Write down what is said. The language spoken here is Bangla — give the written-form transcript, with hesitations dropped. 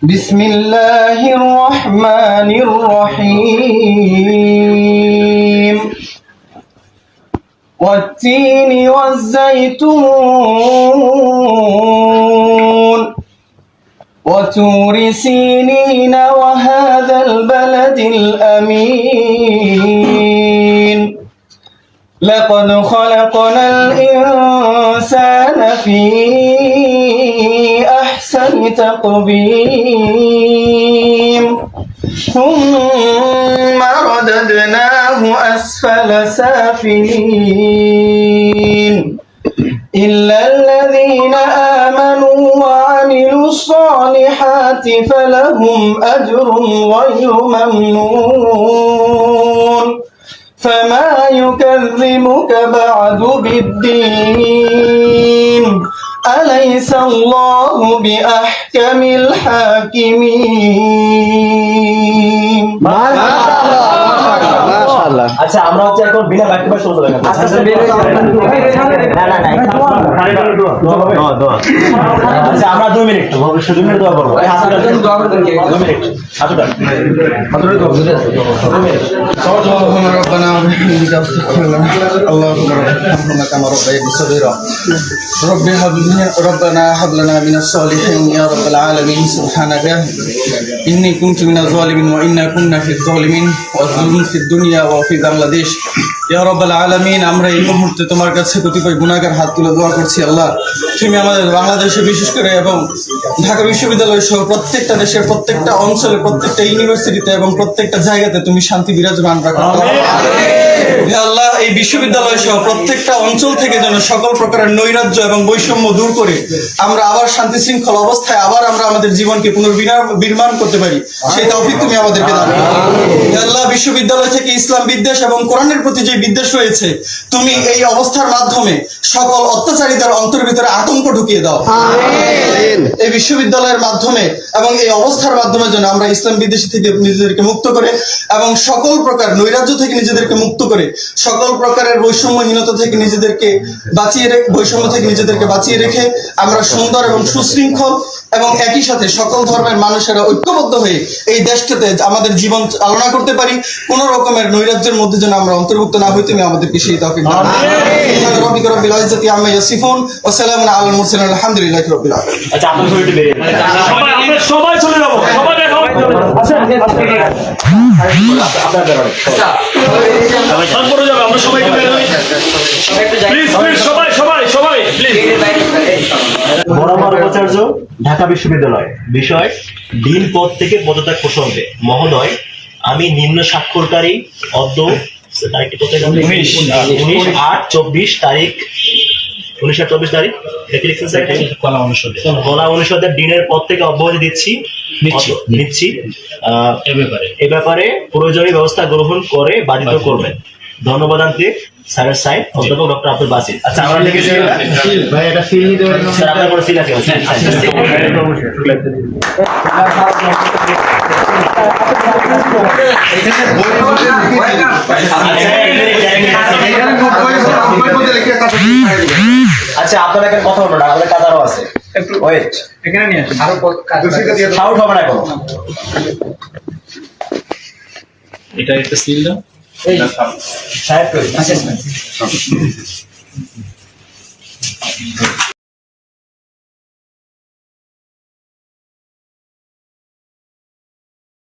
بسم الله الرحمن الرحيم والتين والزيتون وطور سينين وهذا البلد الأمين لقد خلقنا الإنسان في أحسن تقويم ثم رددناه أسفل سافلين إلا الذين آمنوا وعملوا الصالحات فلهم أجر غير ممنون فما يكذبك بعد بالدين أليس الله بأحكم الحاكمين মাশাআল্লাহ। আচ্ছা আমরা হচ্ছে এখন বিনা বাক্যে শুরু করব। আচ্ছা আচ্ছা আমরা 2 মিনিট 2 মিনিট দোয়া করব। اللهم ربنا وبحمدك استغفر لنا اللهم ارحمنا كما ربيتنا صغيرا ربنا هب لنا من الصالحين يا رب العالمين سبحانك إني كنت من الظالمين وإنا كنا في الظالمين والظلم في الدنيا وفي বাংলাদেশ ইয়া রাব্বাল আলামিন। আমরা এই মুহূর্তে তোমার কাছে কতিপয় গুনাহগার হাত তুলে দোয়া করছি আল্লাহ, তুমি আমাদের বাংলাদেশে বিশেষ করে এবং ঢাকা বিশ্ববিদ্যালয় সহ প্রত্যেকটা দেশের প্রত্যেকটা অঞ্চলে প্রত্যেকটা ইউনিভার্সিটিতে এবং প্রত্যেকটা জায়গাতে তুমি শান্তি বিরাজমান রাখো হে আল্লাহ। এই বিশ্ববিদ্যালয় সহ প্রত্যেকটা অঞ্চল থেকে যেন সকল প্রকারের নৈরাজ্য এবং বৈষম্য দূর করে আমরা আবার শান্তি শৃঙ্খল অবস্থায় আবার আমরা আমাদের জীবনকে পুনর্নির্মাণ করতে পারি, সেই তৌফিক তুমি আমাদেরকে দাও হে আল্লাহ। বিশ্ববিদ্যালয় থেকে ইসলাম বিদ্বেষ এবং কোরআনের প্রতি যে বিদ্বেষ রয়েছে তুমি এই অবস্থার মাধ্যমে সকল অত্যাচারীদের অন্তর ভিতরে আতঙ্ক ঢুকিয়ে দাও এই বিশ্ববিদ্যালয়ের মাধ্যমে এবং এই অবস্থার মাধ্যমে যেন আমরা ইসলাম বিদ্বেষী থেকে নিজেদেরকে মুক্ত করে এবং সকল প্রকার নৈরাজ্য থেকে নিজেদেরকে মুক্ত করে সকল প্রকারের বৈষম্যহীনতা থেকে নিজেদেরকে বাঁচিয়ে রেখে আমরা সুন্দর এবং সুশৃঙ্খল এবং একই সাথে সকল ধর্মের মানুষেরা ঐক্যবদ্ধ হয়ে এই দেশটাতে আমাদের জীবন চালনা করতে পারি, কোন রকমের নৈরাজ্যের মধ্যে যেন আমরা অন্তর্ভুক্ত না হই, তুমি আমাদেরকে সেই তৌফিক দাও। রব্বিকা রব্বিল ইজ্জাতি আম্মা ইয়াসিফুন ওয়া সালামুন আলাল মুরসালিন আলহামদুলিল্লাহি রাব্বিল আলামিন। আচ্ছা আপনারা সবাই বেরিয়ে আমরা সবাই চলে যাব, সবাই দেখো। আচ্ছা আপনারা বের হন। আচ্ছা তারপরে যাবে, আমরা সবাই একটু বের হই প্লিজ সবাই প্লিজ। বরাবর উপাচার্য, ঢাকা বিশ্ববিদ্যালয়, বিষয় ডিন পদ থেকে পদত্যাগ প্রসঙ্গে মহোদয়, আমি নিম্ন স্বাক্ষরকারী অদ্য তারিখটি কত? 19/8/24 তারিখ 19/24 তারিখ কলা অনুষদের ডিনের পদ থেকে অব্যাহতি নিচ্ছি এ ব্যাপারে প্রয়োজনীয় ব্যবস্থা গ্রহণ করে বাধিত করবেন। ধন্যবাদ আনতে স্যারের সাইড অধ্যাপক ডক্টর আব্দুল বাসির। আচ্ছা আমরা লিখেছি ভাই, এটা ফিল নিতে পারেন স্যার, আপনার কোনো ফিল আছে? আচ্ছা আপনারা এখানে কথা বলবেন, আমাদের কাজ আরো আছে, ওয়েট এখানে নিয়ে আসুন, আরো শাউট হবে না কোনো। এটা একটা সিল দাও এই সাহেব